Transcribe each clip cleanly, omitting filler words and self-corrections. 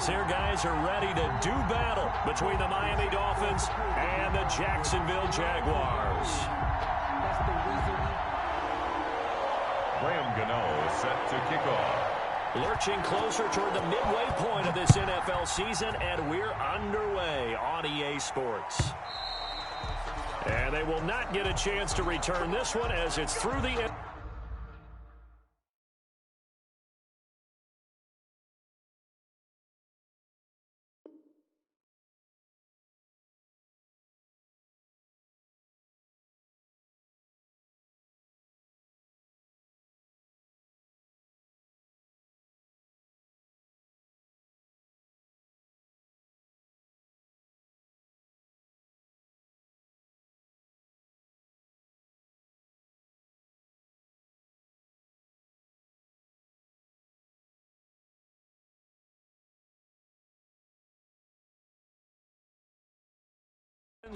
This here, guys, are ready to do battle between the Miami Dolphins and the Jacksonville Jaguars. Graham Gano set to kick off. Lurching closer toward the midway point of this NFL season, and we're underway on EA Sports. And they will not get a chance to return this one as it's through the end.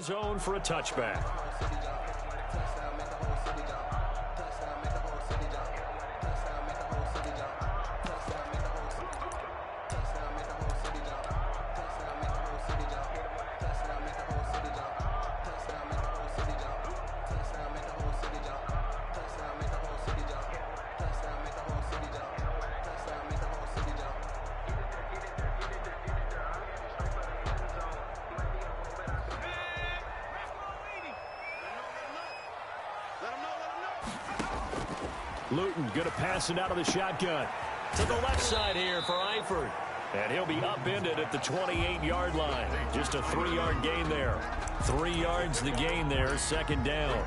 Zone for a touchback. Luton going to pass it out of the shotgun. To the left side here for Eifert. And he'll be upended at the 28-yard line. Just a 3-yard gain there. 3 yards the gain there, second down.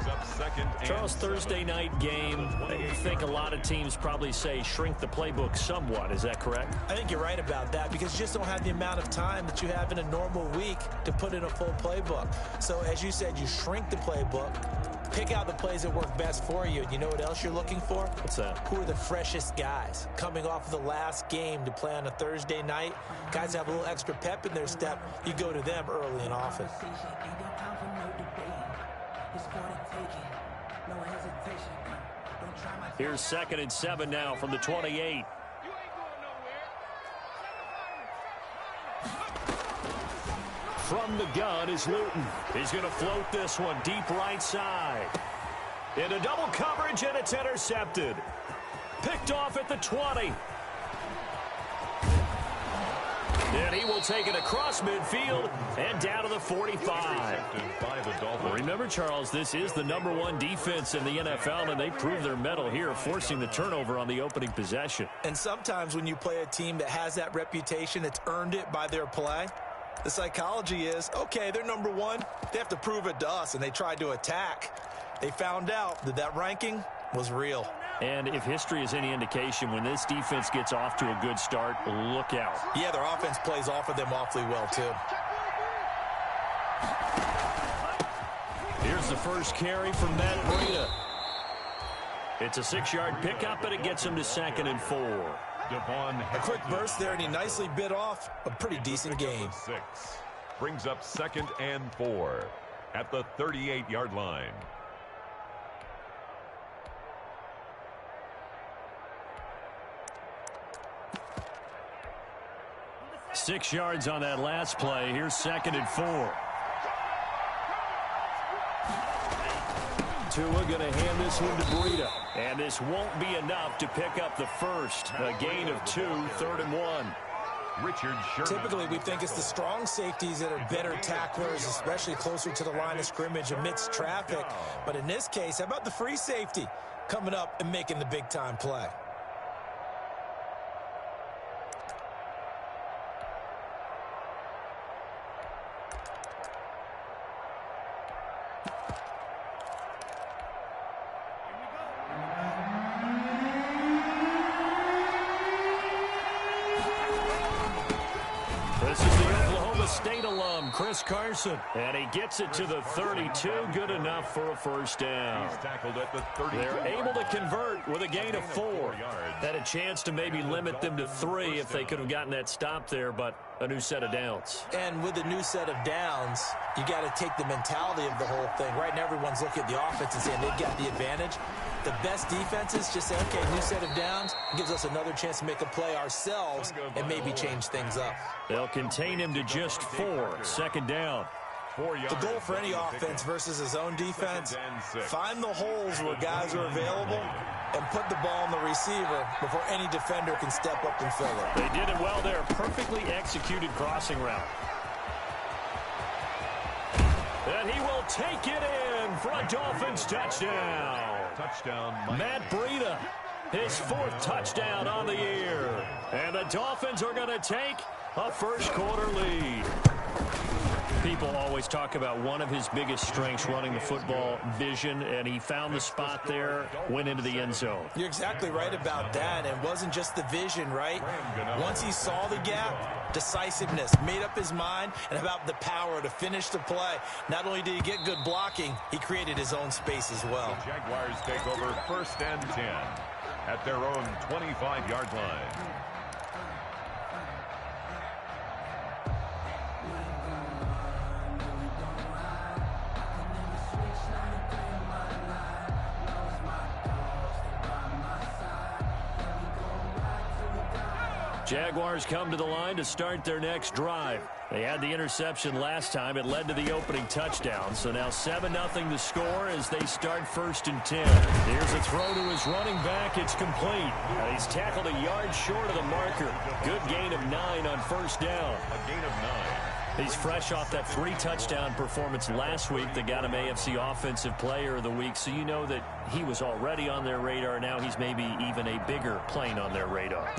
Charles, Thursday night game, I think a lot of teams probably say shrink the playbook somewhat. Is that correct? I think you're right about that because you just don't have the amount of time that you have in a normal week to put in a full playbook. So as you said, you shrink the playbook, pick out the plays that work best for you. And you know what else you're looking for? What's that? Who are the freshest guys coming off of the last game to play on a Thursday night? Guys have a little extra pep in their step. You go to them early and often. Here's 2nd and 7 now from the 28. From the gun is Luton. He's going to float this one deep right side. Into double coverage, and it's intercepted. Picked off at the 20. And he will take it across midfield and down to the 45. Remember, Charles, this is the #1 defense in the NFL, and they prove their mettle here, forcing the turnover on the opening possession. And sometimes when you play a team that has that reputation, that's earned it by their play, the psychology is, okay, they're #1. They have to prove it to us, and they tried to attack. They found out that that ranking was real. And if history is any indication, when this defense gets off to a good start, look out. Yeah, their offense plays off of them awfully well, too. Here's the first carry from Matt Breida. It's a 6-yard pickup, and it gets him to 2nd and 4. A quick burst there, and he nicely bit off a pretty decent game. Brings up 2nd and 4 at the 38-yard line. 6 yards on that last play. Here's 2nd and 4. Tua going to hand this one to Breida. And this won't be enough to pick up the first. A gain of 2, 3rd and 1. Typically, we think it's the strong safeties that are better tacklers, especially closer to the line of scrimmage amidst traffic. But in this case, how about the free safety coming up and making the big-time play? This is the Oklahoma State alum, Chris Carson. And he gets it to the 32, good enough for a first down. He's tackled at the 32. They're able to convert with a gain of 4. Had a chance to maybe limit them to 3 if they could have gotten that stop there, but a new set of downs. And with a new set of downs, you got to take the mentality of the whole thing. Right now, everyone's looking at the offense and saying they've got the advantage. The best defenses just say, okay, new set of downs, gives us another chance to make a play ourselves and maybe change things up. They'll contain him to just 4. Second down. The goal for any offense versus his own defense, find the holes where guys are available and put the ball on the receiver before any defender can step up and fill it. They did it well there. Perfectly executed crossing route. And he will take it in for a Dolphins touchdown. Matt Breida, his 4th touchdown on the year. And the Dolphins are going to take a first-quarter lead. People always talk about one of his biggest strengths running the football, vision, and he found the spot there, went into the end zone. You're exactly right about that. It wasn't just the vision, right? Once he saw the gap, decisiveness, made up his mind, and about the power to finish the play. Not only did he get good blocking, he created his own space as well. The Jaguars take over 1st and 10 at their own 25-yard line. Jaguars come to the line to start their next drive. They had the interception last time. It led to the opening touchdown. So now 7-0 the score as they start 1st and 10. Here's a throw to his running back. It's complete. And he's tackled a yard short of the marker. Good gain of 9 on 1st down. A gain of 9. He's fresh off that 3-touchdown performance last week that got him AFC Offensive Player of the Week. So you know that he was already on their radar. Now he's maybe even a bigger plane on their radar.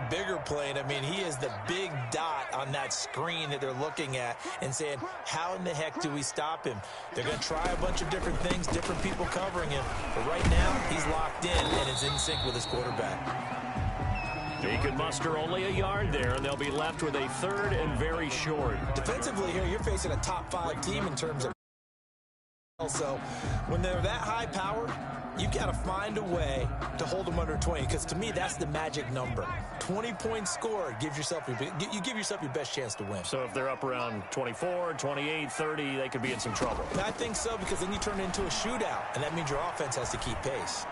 Bigger plane. I mean, he is the big dot on that screen that they're looking at and saying, how in the heck do we stop him? They're going to try a bunch of different things, different people covering him. But right now, he's locked in and is in sync with his quarterback. He could muster only a yard there, and they'll be left with a 3rd and very short. Defensively here, you're facing a top-5 team in terms of... So when they're that high-powered, you got to find a way to hold them under 20, because to me, that's the magic number. 20 points scored gives yourself you give yourself your best chance to win. So if they're up around 24, 28, 30, they could be in some trouble. I think so, because then you turn it into a shootout, and that means your offense has to keep pace.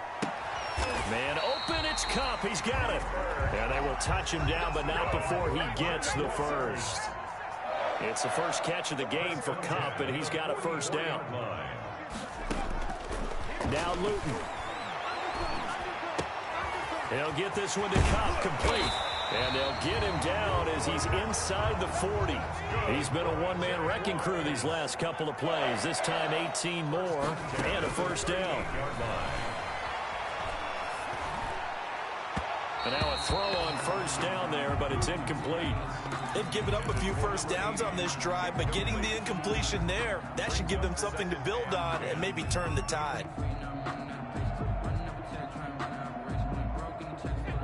Man open, it's Cup. He's got it. And they will touch him down, but not before he gets the first. It's the first catch of the game for Cup, and he's got a 1st down. Now Luton. He'll get this one to Cup, complete. And they'll get him down as he's inside the 40. He's been a one-man wrecking crew these last couple of plays. This time 18 more and a 1st down. And now a throw on 1st down there, but it's incomplete. They've given up a few 1st downs on this drive, but getting the incompletion there, that should give them something to build on and maybe turn the tide.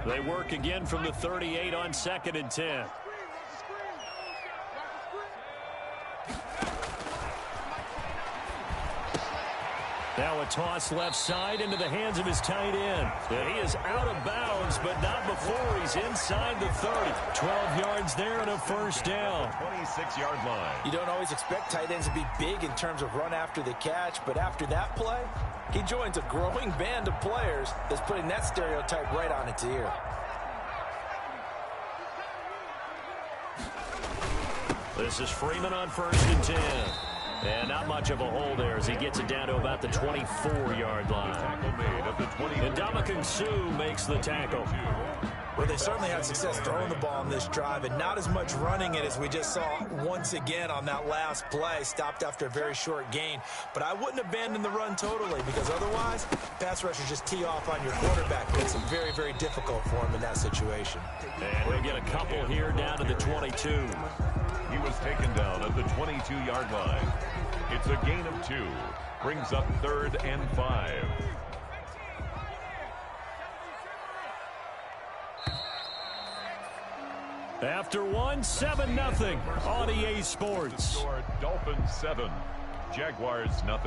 They work again from the 38 on 2nd and 10. Now a toss left side into the hands of his tight end. And he is out of bounds, but not before he's inside the 30. 12 yards there and a 1st down. 26-yard line. You don't always expect tight ends to be big in terms of run after the catch, but after that play, he joins a growing band of players that's putting that stereotype right on its ear. This is Freeman on 1st and 10. And not much of a hole there as he gets it down to about the 24-yard line. And Ndamukong Suh makes the tackle. Well, they certainly had success throwing the ball on this drive and not as much running it as we just saw once again on that last play. Stopped after a very short gain. But I wouldn't abandon the run totally, because otherwise, pass rushers just tee off on your quarterback. Makes it very, very difficult for him in that situation. And we'll get a couple here down to the 22. He was taken down at the 22-yard line. It's a gain of 2. Brings up 3rd and 5. After 7-0 on EA Sports. Dolphins 7, Jaguars 0.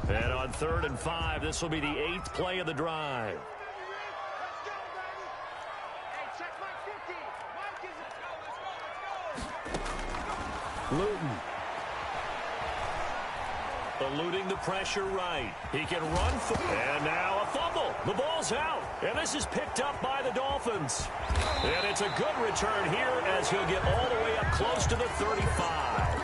And on 3rd and 5, this will be the 8th play of the drive. Luton. Eluding the pressure right. He can run. And now a fumble. The ball's out. And this is picked up by the Dolphins. And it's a good return here as he'll get all the way up close to the 35.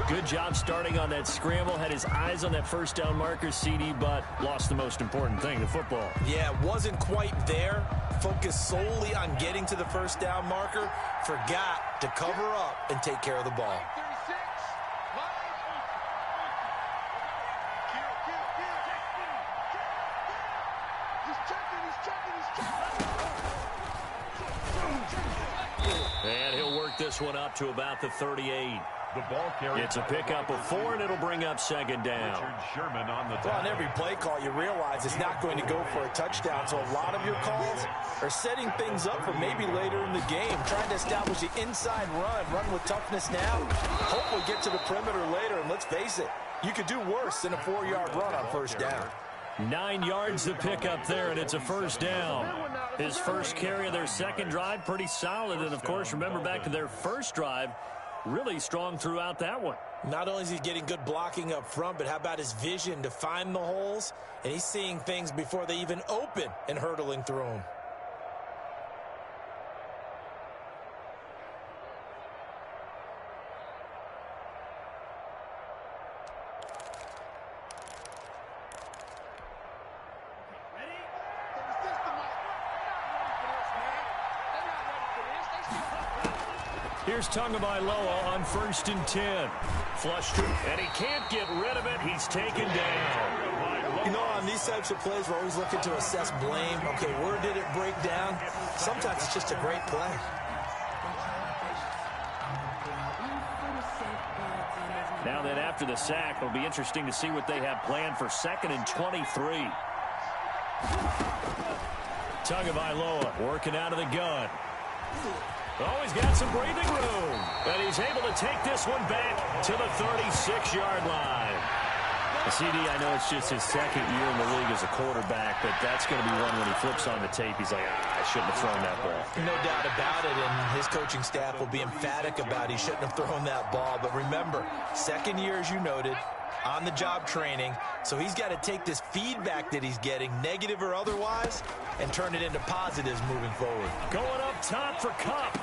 Good job starting on that scramble. Had his eyes on that first down marker, CD, but lost the most important thing, the football. Yeah, wasn't quite there. Focused solely on getting to the first down marker. Forgot to cover up and take care of the ball. And he'll work this one up to about the 38. The ball carrier. It's a pickup of 4, and it'll bring up second down. Richard Sherman on the Well, on every play call, you realize it's not going to go for a touchdown, so a lot of your calls are setting things up for maybe later in the game, trying to establish the inside run with toughness now. Hopefully get to the perimeter later, and let's face it, you could do worse than a 4-yard run on first down. 9 yards to pick up there, and it's a first down. His first carry of their second drive, pretty solid. And, of course, remember back to their first drive, really strong throughout that one. Not only is he getting good blocking up front, but how about his vision to find the holes? And he's seeing things before they even open and hurdling through them. Here's Tagovailoa on 1st and 10. Flushed through, and he can't get rid of it. He's taken down. You know, on these types of plays, we're always looking to assess blame. Okay, where did it break down? Sometimes it's just a great play. Now then, after the sack, it'll be interesting to see what they have planned for 2nd and 23. Tagovailoa working out of the gun. Oh, he's got some breathing room. And he's able to take this one back to the 36-yard line. CD, I know it's just his second year in the league as a quarterback, but that's going to be one when he flips on the tape. He's like, I shouldn't have thrown that ball. No doubt about it, and his coaching staff will be emphatic about he shouldn't have thrown that ball. But remember, second year, as you noted, on-the-job training, so he's got to take this feedback that he's getting, negative or otherwise, and turn it into positives moving forward. Going up top for Kupp.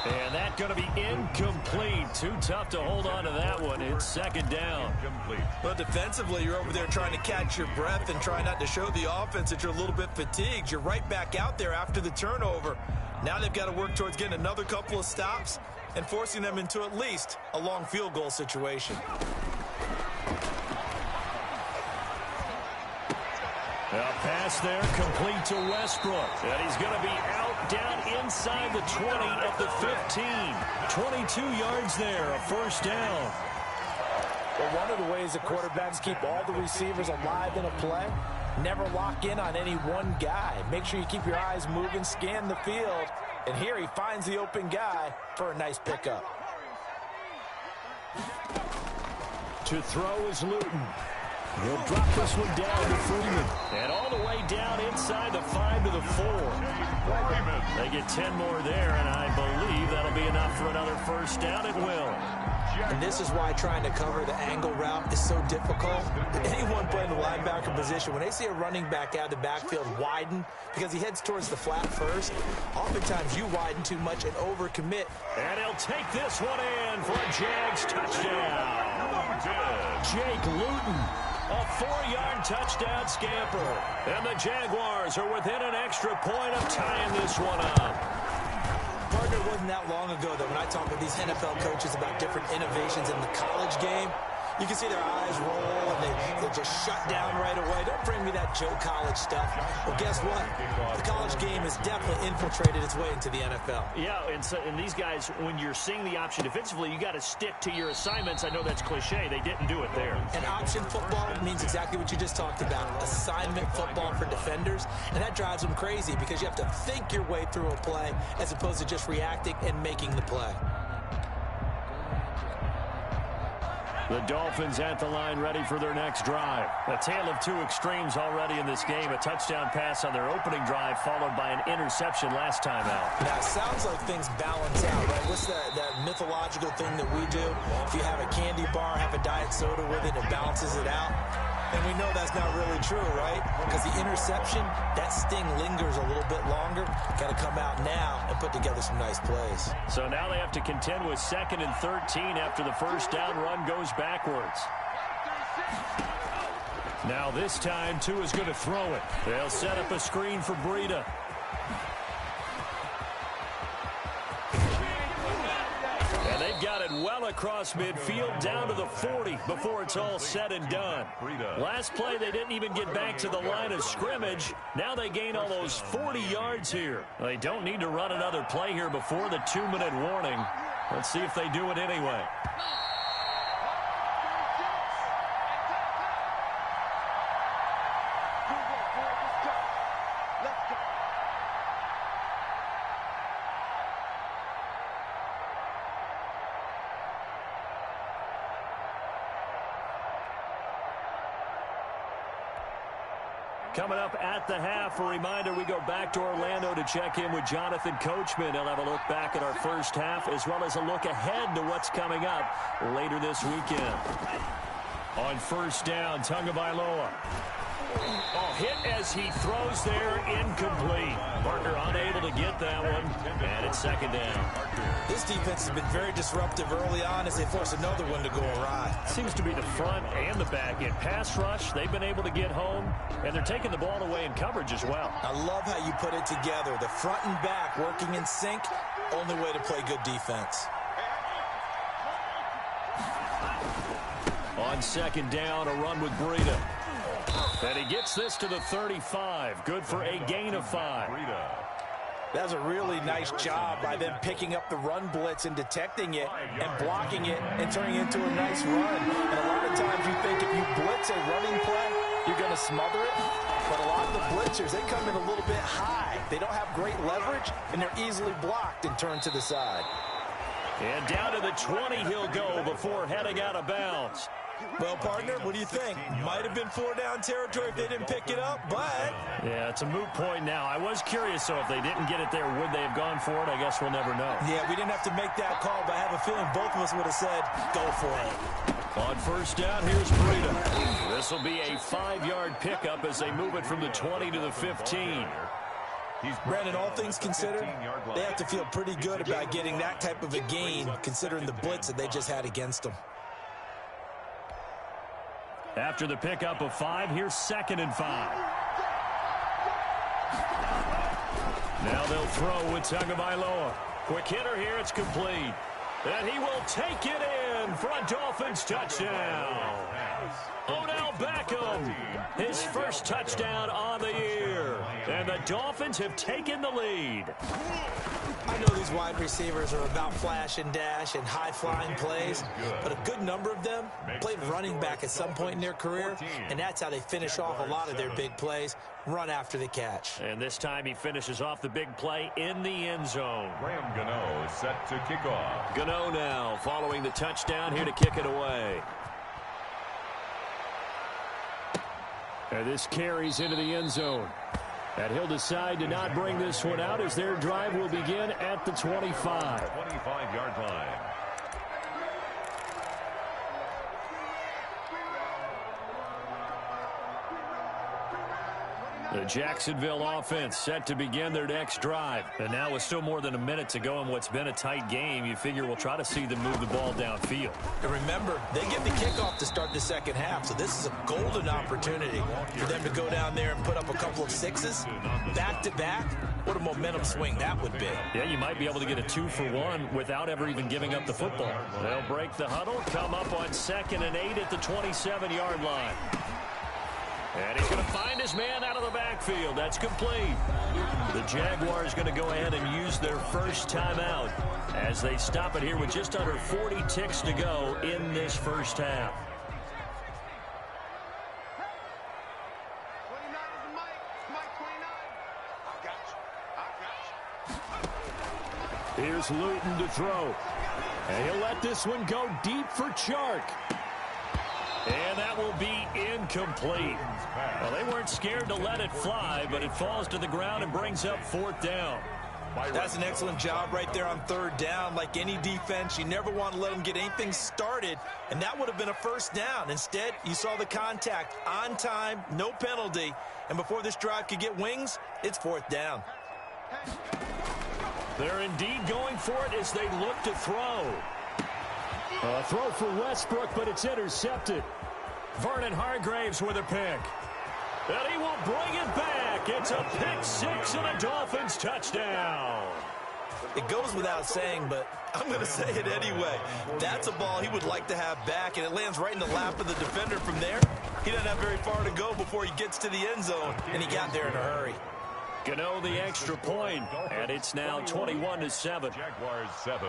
And that's going to be incomplete. Too tough to hold on to that one. It's second down. Incomplete. Well, defensively, you're over there trying to catch your breath and try not to show the offense that you're a little bit fatigued. You're right back out there after the turnover. Now they've got to work towards getting another couple of stops and forcing them into at least a long field goal situation. A pass there, complete to Westbrook. And he's going to be out down inside the 20 at the 15. 22 yards there, a first down. Well, one of the ways that quarterbacks keep all the receivers alive in a play, never lock in on any one guy. Make sure you keep your eyes moving, scan the field. And here he finds the open guy for a nice pickup. To throw is Luton. He'll drop this one down to Freeman. And all the way down inside the 5 to the 4. They get 10 more there, and I believe that'll be enough for another first down. It will. And this is why trying to cover the angle route is so difficult. Anyone playing the linebacker position, when they see a running back out of the backfield widen because he heads towards the flat first, oftentimes you widen too much and overcommit. And he'll take this one in for a Jags touchdown. Jake Luton. A 4-yard touchdown scamper. And the Jaguars are within an extra point of tying this one up. Partner, it wasn't that long ago that when I talk with these NFL coaches about different innovations in the college game, you can see their eyes roll and they just shut down right away. Don't bring me that Joe College stuff. Well, guess what? The college game has definitely infiltrated its way into the NFL. Yeah, and these guys, when you're seeing the option defensively, you got to stick to your assignments. I know that's cliche. They didn't do it there. And option football means exactly what you just talked about. Assignment football for defenders. And that drives them crazy because you have to think your way through a play as opposed to just reacting and making the play. The Dolphins at the line ready for their next drive. A tale of two extremes already in this game. A touchdown pass on their opening drive followed by an interception last time out. Yeah, it sounds like things balance out, right? What's that mythological thing that we do? If you have a candy bar, have a diet soda with it, it balances it out. And we know that's not really true, right? Because the interception, that sting lingers a little bit longer. Got to come out now and put together some nice plays. So now they have to contend with 2nd and 13 after the first down run goes backwards. Now this time, Tua's going to throw it. They'll set up a screen for Breida. And they've got it well across midfield down to the 40 before it's all said and done. Last play, they didn't even get back to the line of scrimmage. Now they gain almost 40 yards here. They don't need to run another play here before the 2-minute warning. Let's see if they do it anyway. Coming up at the half, a reminder, we go back to Orlando to check in with Jonathan Coachman. He'll have a look back at our first half as well as a look ahead to what's coming up later this weekend. On first down, Tagovailoa. Oh, hit as he throws there, incomplete. Parker unable to get that one, and it's 2nd down. This defense has been very disruptive early on as they force another one to go awry. Seems to be the front and the back end. Pass rush, they've been able to get home, and they're taking the ball away in coverage as well. I love how you put it together. The front and back working in sync, only way to play good defense. On 2nd down, a run with Breida. And he gets this to the 35. Good for a gain of 5. That was a really nice job by them picking up the run blitz and detecting it and blocking it and turning it into a nice run. And a lot of times you think if you blitz a running play, you're going to smother it. But a lot of the blitzers, they come in a little bit high. They don't have great leverage, and they're easily blocked and turned to the side. And down to the 20 he'll go before heading out of bounds. Well, partner, what do you think? Might have been 4-down territory if they didn't pick it up, but... Yeah, it's a moot point now. I was curious, so if they didn't get it there, would they have gone for it? I guess we'll never know. Yeah, we didn't have to make that call, but I have a feeling both of us would have said, go for it. On first down, here's Breida. This will be a 5-yard pickup as they move it from the 20 to the 15. Brandon, all things considered, they have to feel pretty good about getting that type of a gain, considering the blitz that they just had against them. After the pickup of 5, here's 2nd and 5. Now they'll throw with Tagovailoa. Quick hitter here, it's complete. And he will take it in for a Dolphins touchdown. Odell Beckham, his first touchdown on the year. And the Dolphins have taken the lead. I know these wide receivers are about flash and dash and high-flying plays, but a good number of them played running back at some point in their career, and that's how they finish off a lot of their big plays, run after the catch. And this time he finishes off the big play in the end zone. Graham Gano is set to kick off. Gano now following the touchdown here to kick it away. And this carries into the end zone. And he'll decide to not bring this one out as their drive will begin at the 25. 25-yard line. The Jacksonville offense set to begin their next drive. And now with still more than a minute to go in what's been a tight game, you figure we'll try to see them move the ball downfield. And remember, they get the kickoff to start the second half, so this is a golden opportunity for them to go down there and put up a couple of sixes back-to-back. What a momentum swing that would be. Yeah, you might be able to get a 2-for-1 without ever even giving up the football. They'll break the huddle, come up on 2nd and 8 at the 27-yard line. And he's going to find his man out of the backfield. That's complete. The Jaguars going to go ahead and use their first timeout as they stop it here with just under 40 ticks to go in this first half. Here's Luton to throw. And he'll let this one go deep for Chark. that will be incomplete. Well, they weren't scared to let it fly, but it falls to the ground and brings up 4th down. That's an excellent job right there on 3rd down. Like any defense, you never want to let them get anything started, and that would have been a 1st down. Instead, you saw the contact on time, no penalty, and before this drive could get wings, it's 4th down. They're indeed going for it as they look to throw. A throw for Westbrook, but it's intercepted. Vernon Hargraves with a pick. And he will bring it back. It's a pick 6 and a Dolphins touchdown. It goes without saying, but I'm going to say it anyway. That's a ball he would like to have back, and it lands right in the lap of the defender from there. He doesn't have very far to go before he gets to the end zone, and he got there in a hurry. Gano the extra point, and it's now 21-7. Jaguars 7.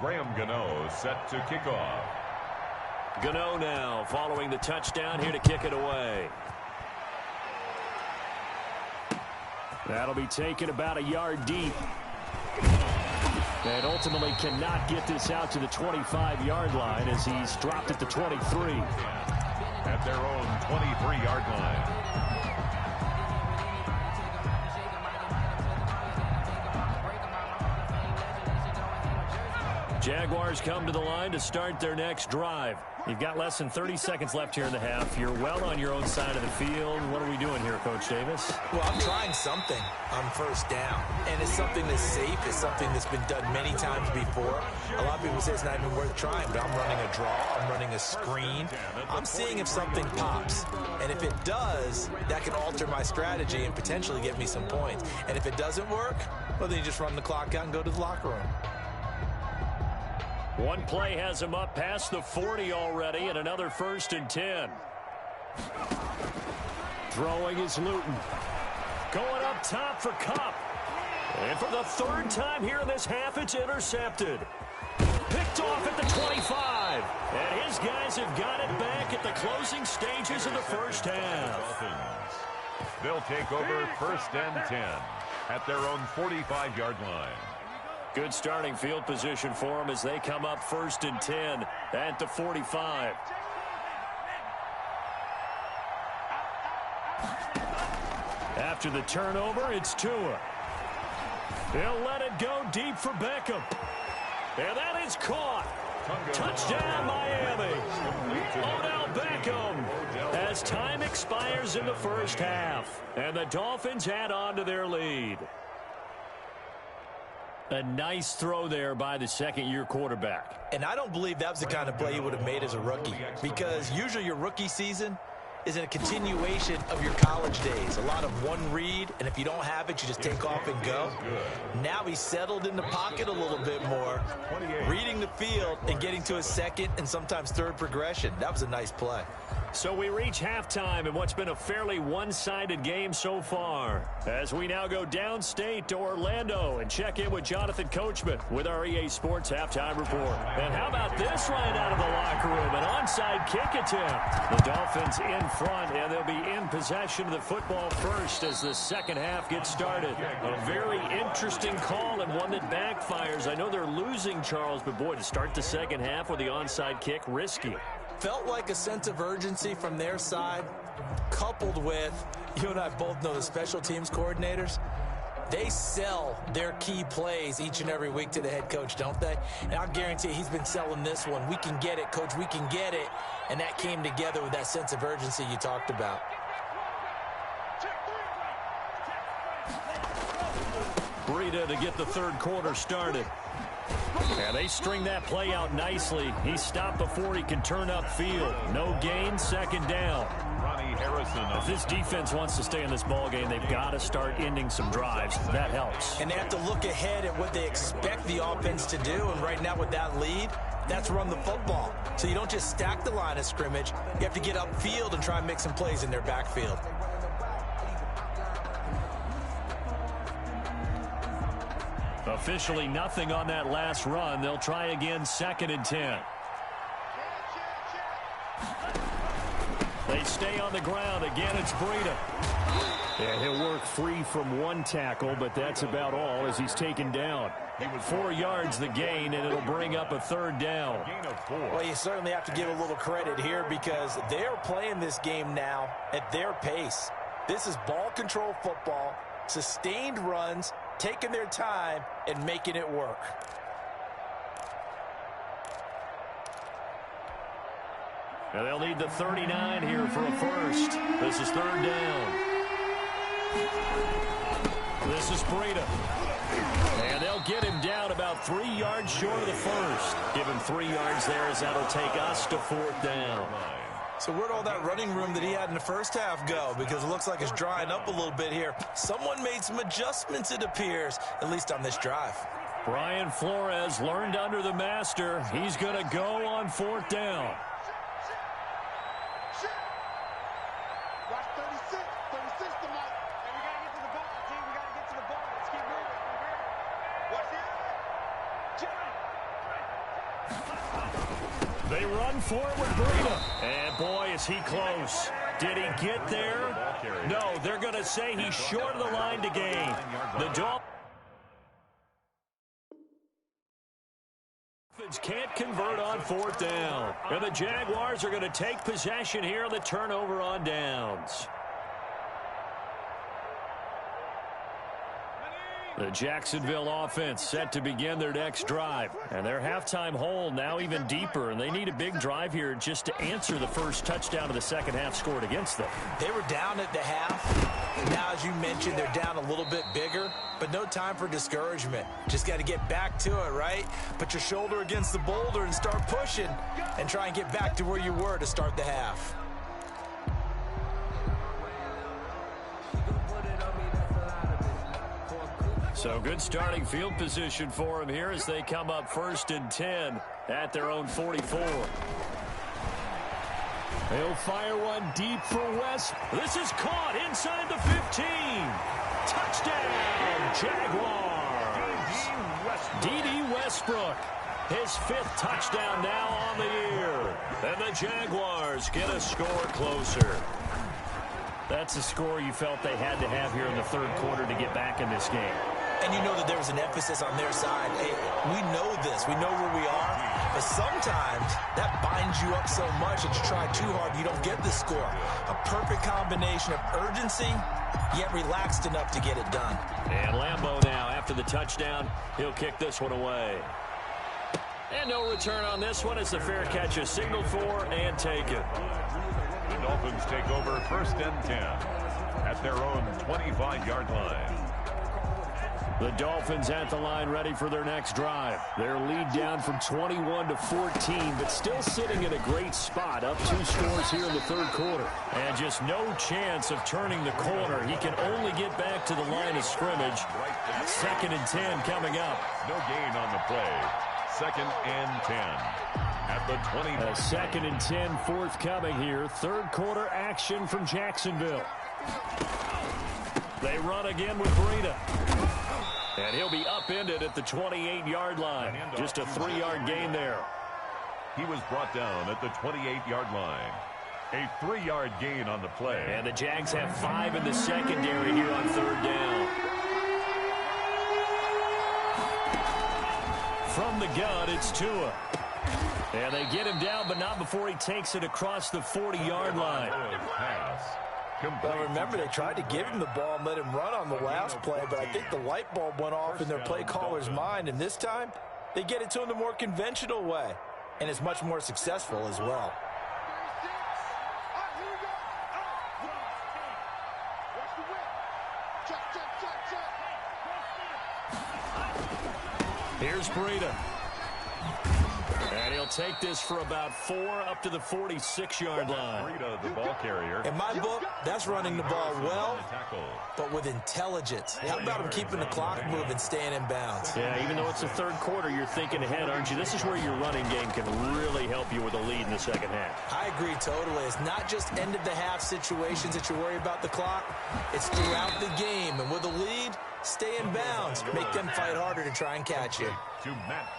Graham Gano set to kick off. Gano now following the touchdown here to kick it away. That'll be taken about a yard deep. And ultimately cannot get this out to the 25-yard line as he's dropped it to 23. At their own 23-yard line. Jaguars come to the line to start their next drive. You've got less than 30 seconds left here in the half. You're well on your own side of the field. What are we doing here, Coach Davis? Well, I'm trying something on 1st down, and it's something that's safe. It's something that's been done many times before. A lot of people say it's not even worth trying, but I'm running a draw. I'm running a screen. I'm seeing if something pops, and if it does, that can alter my strategy and potentially get me some points. And if it doesn't work, well, then you just run the clock out and go to the locker room. One play has him up past the 40 already, and another 1st and 10. Throwing is Luton. Going up top for Kupp. And for the 3rd time here in this half, it's intercepted. Picked off at the 25. And his guys have got it back at the closing stages of the 1st half. They'll take over 1st and 10 at their own 45-yard line. Good starting field position for them as they come up 1st and 10 at the 45. After the turnover, it's Tua. He'll let it go deep for Beckham. And that is caught. Touchdown, Miami. Odell Beckham as time expires in the 1st half. And the Dolphins add on to their lead. A nice throw there by the 2nd-year quarterback. And I don't believe that was the kind of play he would have made as a rookie, because usually your rookie season is a continuation of your college days. A lot of one read, and if you don't have it, you just take off and go. Now he's settled in the pocket a little bit more, reading the field and getting to his 2nd and sometimes 3rd progression. That was a nice play. So we reach halftime in what's been a fairly one-sided game so far, as we now go downstate to Orlando and check in with Jonathan Coachman with our EA Sports Halftime Report. And how about this right out of the locker room? An onside kick attempt. The Dolphins in front, and they'll be in possession of the football first as the 2nd half gets started. A very interesting call and one that backfires. I know they're losing, Charles, but boy, to start the 2nd half with the onside kick, risky. Felt like a sense of urgency from their side, coupled with, you and I both know the special teams coordinators, they sell their key plays each and every week to the head coach, don't they? And I'll guarantee he's been selling this one. We can get it, coach, we can get it. And that came together with that sense of urgency you talked about. Breida to get the 3rd quarter started. And they string that play out nicely. He stopped before he can turn upfield. No gain, 2nd down. Ronnie Harrison. If this defense wants to stay in this ball game, they've got to start ending some drives. That helps. And they have to look ahead at what they expect the offense to do. And right now with that lead, that's run the football. So you don't just stack the line of scrimmage. You have to get upfield and try and make some plays in their backfield. Officially nothing on that last run. They'll try again 2nd and 10. They They stay on the ground. Again, it's Breida. And he'll work free from one tackle, but that's about all as he's taken down. 4 yards the gain, and it'll bring up a third down. Well, you certainly have to give a little credit here because they're playing this game now at their pace. This is ball control football, sustained runs, taking their time, and making it work. And they'll need the 39 here for a first. This is third down. This is Breida. And they'll get him down about 3 yards short of the first. Give him 3 yards there as that'll take us to fourth down. So where'd all that running room that he had in the first half go? Because it looks like it's drying up a little bit here. Someone made some adjustments, it appears, at least on this drive. Brian Flores learned under the master. He's going to go on fourth down. Watch 36. 36 tonight. And we got to get to the ball, team. We got to get to the ball. Let's keep moving. Watch the They run forward with Breida. And boy, is he close. Did he get there? No, they're going to say he's short of the line to gain. The Dolphins can't convert on fourth down. And the Jaguars are going to take possession here on the turnover on downs. The Jacksonville offense set to begin their next drive. And their halftime hole now even deeper. And they need a big drive here just to answer the first touchdown of the second half scored against them. They were down at the half. Now, as you mentioned, they're down a little bit bigger. But no time for discouragement. Just got to get back to it, right? Put your shoulder against the boulder and start pushing. And try and get back to where you were to start the half. So good starting field position for him here as they come up 1st and 10 at their own 44. He'll fire one deep for West. This is caught inside the 15. Touchdown, Jaguars. D.D. Westbrook, his 5th touchdown now on the year. And the Jaguars get a score closer. That's a score you felt they had to have here in the third quarter to get back in this game. And you know that there was an emphasis on their side. Hey, we know this. We know where we are. But sometimes that binds you up so much that you try too hard, you don't get the score. A perfect combination of urgency, yet relaxed enough to get it done. And Lambeau now, after the touchdown, he'll kick this one away. And no return on this one. It's a fair catch, a signal for, and taken. The Dolphins take over 1st and 10 at their own 25-yard line. The Dolphins at the line ready for their next drive. Their lead down from 21 to 14, but still sitting in a great spot, up 2 scores here in the third quarter. And just no chance of turning the corner. He can only get back to the line of scrimmage. 2nd and 10 coming up. No gain on the play. 2nd and 10 at the 20. A 2nd and 10 forthcoming here. Third quarter action from Jacksonville. They run again with Breida. And he'll be upended at the 28-yard line. Just a 3-yard gain there. He was brought down at the 28-yard line. A 3-yard gain on the play. And the Jags have 5 in the secondary here on third down. From the gun, it's Tua. And they get him down, but not before he takes it across the 40-yard line. Well, remember, they tried to give him the ball and let him run on the last play, but I think the light bulb went off in their play caller's mind, and this time, they get it to him the more conventional way, and it's much more successful as well. Here's Breida. And he'll take this for about 4 up to the 46-yard line. Breida, the ball carrier. In my book, that's running the ball well, but with intelligence. How about him keeping the clock moving, staying in bounds? Yeah, even though it's the third quarter, you're thinking ahead, aren't you? This is where your running game can really help you with a lead in the second half. I agree totally. It's not just end-of-the-half situations that you worry about the clock. It's throughout the game, and with a lead, stay in bounds. Make them fight harder to try and catch you.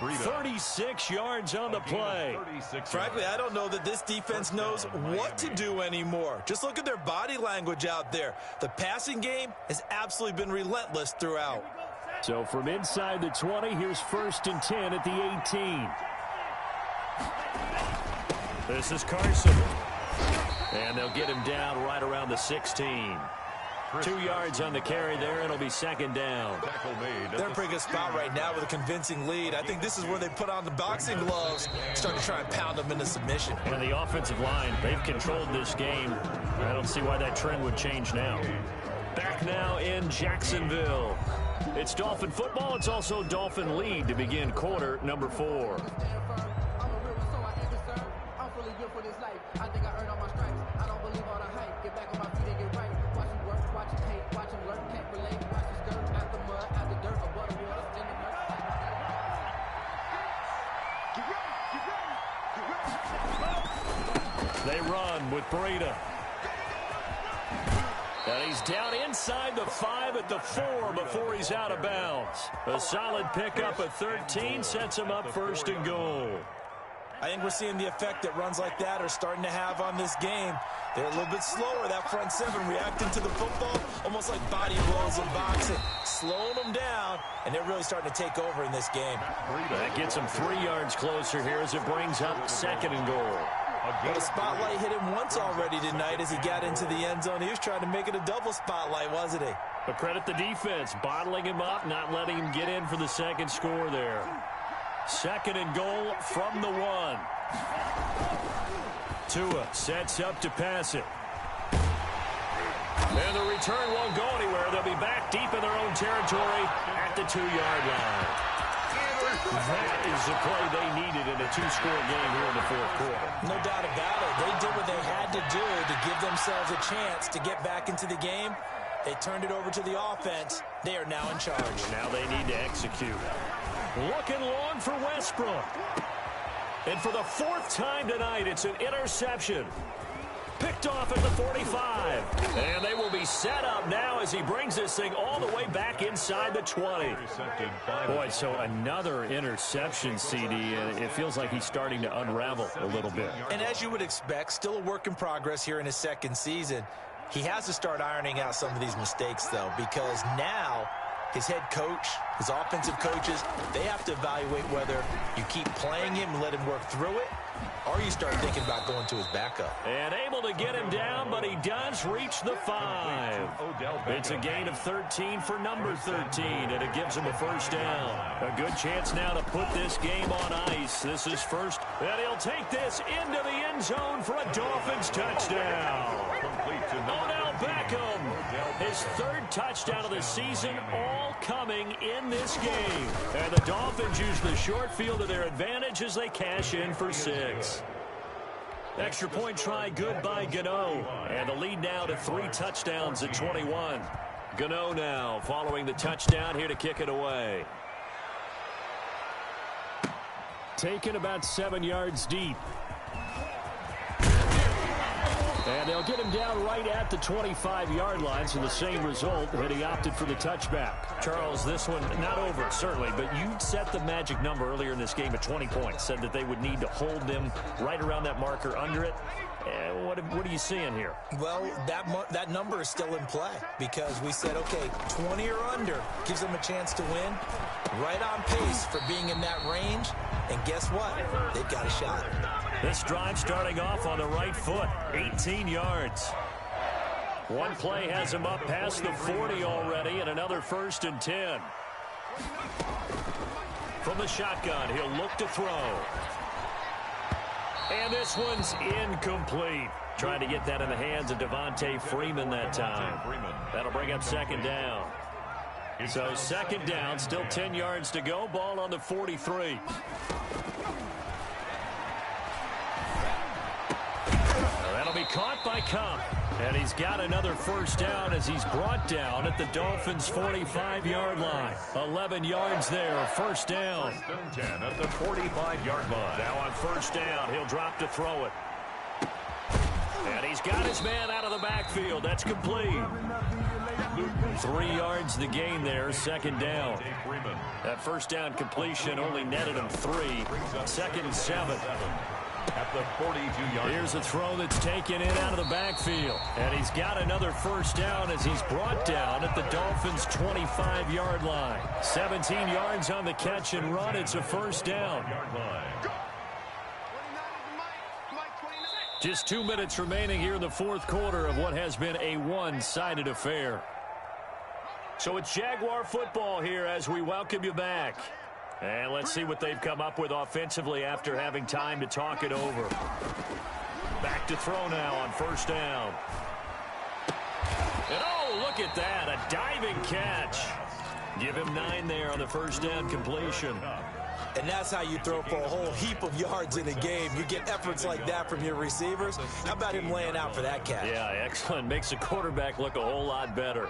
36 yards on the play. Frankly, I don't know that this defense knows what to do anymore. Just look at their body language out there. The passing game has absolutely been relentless throughout. So from inside the 20, here's 1st and 10 at the 18. This is Carson. And they'll get him down right around the 16. 2 yards on the carry there, and it'll be 2nd down. They're in a pretty good spot right now with a convincing lead. I think this is where they put on the boxing gloves, start to try and pound them into submission. And the offensive line, they've controlled this game. I don't see why that trend would change now. Back now in Jacksonville. It's Dolphin football. It's also Dolphin lead to begin quarter number 4. They run with Breida. And he's down inside the 5 at the 4 before he's out of bounds. A solid pickup at 13 sets him up 1st and goal. I think we're seeing the effect that runs like that are starting to have on this game. They're a little bit slower, that front 7, reacting to the football, almost like body blows in boxing, slowing them down, and they're really starting to take over in this game. That gets them 3 yards closer here as it brings up 2nd and goal. Well, the spotlight hit him once already tonight as he got into the end zone. He was trying to make it a double spotlight, wasn't he? But credit the defense, bottling him up, not letting him get in for the 2nd score there. 2nd and goal from the 1. Tua sets up to pass it. And the return won't go anywhere. They'll be back deep in their own territory at the 2-yard line. That is the play they needed in a 2-score game here in the 4th quarter. No doubt about it. They did what they had to do to give themselves a chance to get back into the game. They turned it over to the offense. They are now in charge. Now they need to execute. Looking long for Westbrook. And for the 4th time tonight, it's an interception. Picked off at the 45. And they will be set up now as he brings this thing all the way back inside the 20. Boy, so another interception, CD, and it feels like he's starting to unravel a little bit. And as you would expect, still a work in progress here in his 2nd season. He has to start ironing out some of these mistakes, though, because now his head coach, his offensive coaches, they have to evaluate whether you keep playing him and let him work through it, or you start thinking about going to his backup. And able to get him down, but he does reach the 5. It's a gain of 13 for number 13, and it gives him a 1st down. A good chance now to put this game on ice. This is 1st, and he'll take this into the end zone for a Dolphins touchdown. Odell Beckham, his 3rd touchdown of the season, all coming in this game. And the Dolphins use the short field to their advantage as they cash in for 6. Extra point try good by Gano. And the lead now to 3 touchdowns at 21. Gano now following the touchdown here to kick it away. Taken about 7 yards deep. And they'll get him down right at the 25-yard line, so the same result, but he opted for the touchback. Charles, this one not over, certainly, but you set the magic number earlier in this game at 20 points, said that they would need to hold them right around that marker under it. What are you seeing here? Well, that number is still in play because we said, okay, 20 or under gives them a chance to win. Right on pace for being in that range. And guess what? They've got a shot. This drive starting off on the right foot, 18 yards. One play has him up past the 40 already, and another 1st and 10. From the shotgun, he'll look to throw. And this one's incomplete. Trying to get that in the hands of Devontae Freeman that time. That'll bring up 2nd down. So 2nd down, still 10 yards to go. Ball on the 43. That'll be caught by Cup. And he's got another 1st down as he's brought down at the Dolphins' 45-yard line. 11 yards there, 1st down. 10 at the 45-yard line. Now on 1st down, he'll drop to throw it. And he's got his man out of the backfield. That's complete. 3 yards the gain there, second down. That first down completion only netted him 3. Second and 7. At the 42-yard. Here's a throw that's taken in out of the backfield. And he's got another first down as he's brought down at the Dolphins' 25-yard line. 17 yards on the catch and run. It's a first down. Just 2 minutes remaining here in the fourth quarter of what has been a one-sided affair. So it's Jaguar football here as we welcome you back. And let's see what they've come up with offensively after having time to talk it over. Back to throw now on first down. And oh, look at that, a diving catch. Give him 9 there on the first down completion. And that's how you throw for a whole heap of yards in a game. You get efforts like that from your receivers. How about him laying out for that catch? Yeah, excellent. Makes the quarterback look a whole lot better.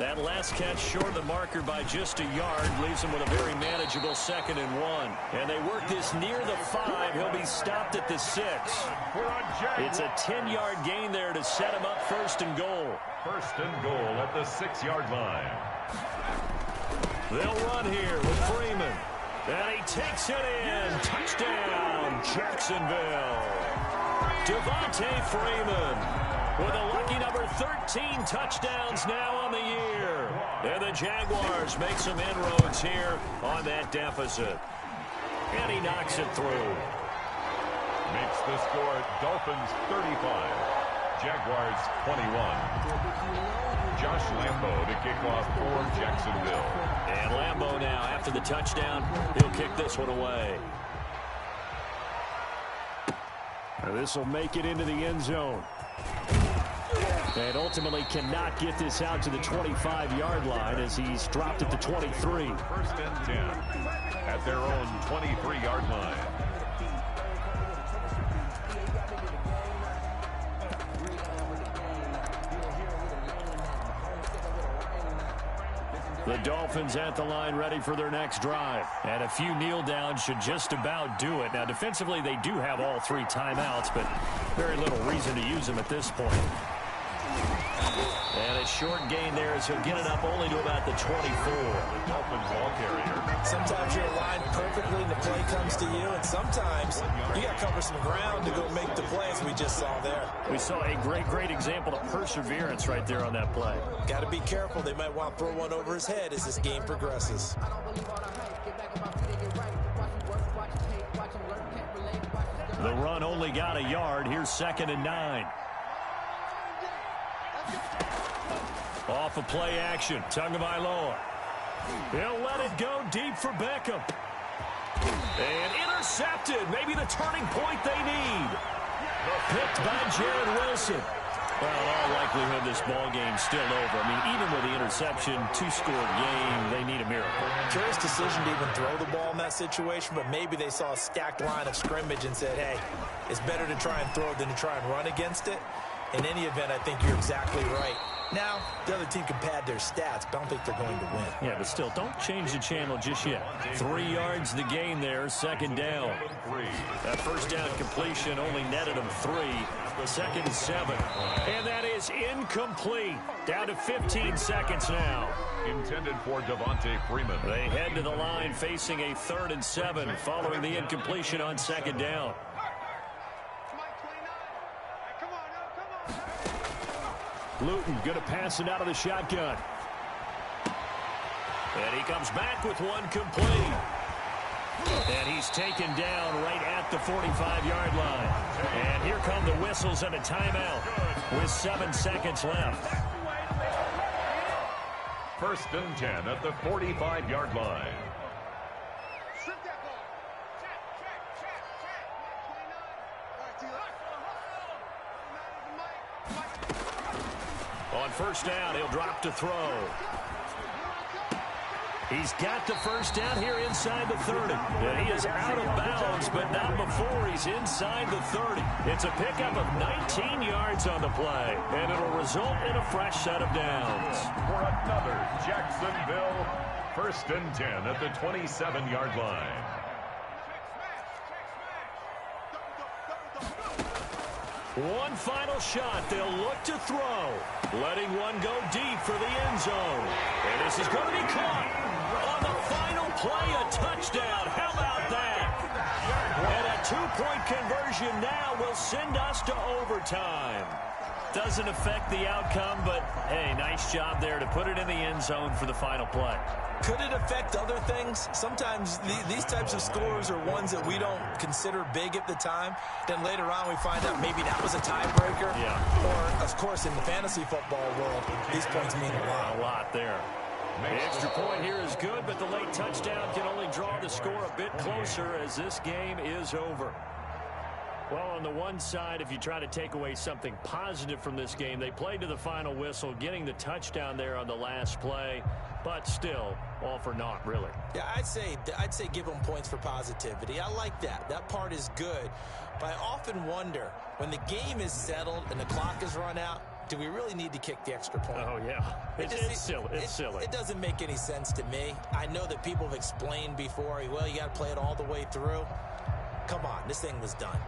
That last catch short of the marker by just a yard leaves him with a very manageable 2nd and 1. And they work this near the 5. He'll be stopped at the 6. It's a 10-yard gain there to set him up first and goal. First and goal at the 6-yard line. They'll run here with Freeman. And he takes it in. Touchdown, Jacksonville. Devontae Freeman with a lucky number 13 touchdowns now on the year. And the Jaguars make some inroads here on that deficit. And he knocks it through. Makes the score Dolphins 35, Jaguars 21. Josh Lambo to kick off for Jacksonville. And Lambo now, after the touchdown, he'll kick this one away. This will make it into the end zone. And ultimately cannot get this out to the 25-yard line as he's dropped at the 23. First and 10 at their own 23-yard line. The Dolphins at the line ready for their next drive. And a few kneel downs should just about do it. Now, defensively, they do have all 3 timeouts, but very little reason to use them at this point. And a short gain there as he'll get it up only to about the 24. The Dolphins ball carrier. Sometimes you're aligned perfectly and the play comes to you, and sometimes you got to cover some ground to go make the plays we just saw there. We saw a great example of perseverance right there on that play. Got to be careful. They might want to throw one over his head as this game progresses. The run only got a yard. Here's 2nd and 9. Off of play action. Tagovailoa. He'll let it go deep for Beckham. And intercepted. Maybe the turning point they need. Picked by Jared Wilson. Well, in all likelihood, this ball game's still over. I mean, even with the interception, 2-score game, they need a miracle. Curious decision to even throw the ball in that situation, but maybe they saw a stacked line of scrimmage and said, hey, it's better to try and throw it than to try and run against it. In any event, I think you're exactly right. Now, the other team can pad their stats, but I don't think they're going to win. Yeah, but still, don't change the channel just yet. 3 yards the gain there, 2nd down. That first down completion only netted him 3. 2nd and 7. And that is incomplete. Down to 15 seconds now. Intended for Devontae Freeman. They head to the line facing a 3rd and 7 following the incompletion on 2nd down. Luton going to pass it out of the shotgun. And he comes back with one complete. And he's taken down right at the 45-yard line. And here come the whistles and a timeout with 7 seconds left. First and 10 at the 45-yard line. On first down, he'll drop to throw. He's got the first down here inside the 30. And he is out of bounds, but not before he's inside the 30. It's a pickup of 19 yards on the play, and it'll result in a fresh set of downs. For another Jacksonville first and 10 at the 27-yard line. One final shot. They'll look to throw. Letting one go deep for the end zone. And this is going to be caught. On the final play, a touchdown. How about that? And a two-point conversion now will send us to overtime. Doesn't affect the outcome, but, hey, nice job there to put it in the end zone for the final play. Could it affect other things? Sometimes these types of scores are ones that we don't consider big at the time. Then later on we find out maybe that was a tiebreaker. Yeah. Or, of course, in the fantasy football world, these points mean a lot. A lot there. The extra point here is good, but the late touchdown can only draw the score a bit closer as this game is over. Well, on the one side, if you try to take away something positive from this game, they played to the final whistle, getting the touchdown there on the last play, but still, all for naught, really. Yeah, I'd say give them points for positivity. I like that. That part is good. But I often wonder, when the game is settled and the clock is run out, do we really need to kick the extra point? Oh, yeah. It's silly. It's silly. It doesn't make any sense to me. I know that people have explained before, well, you got to play it all the way through. Come on, this thing was done.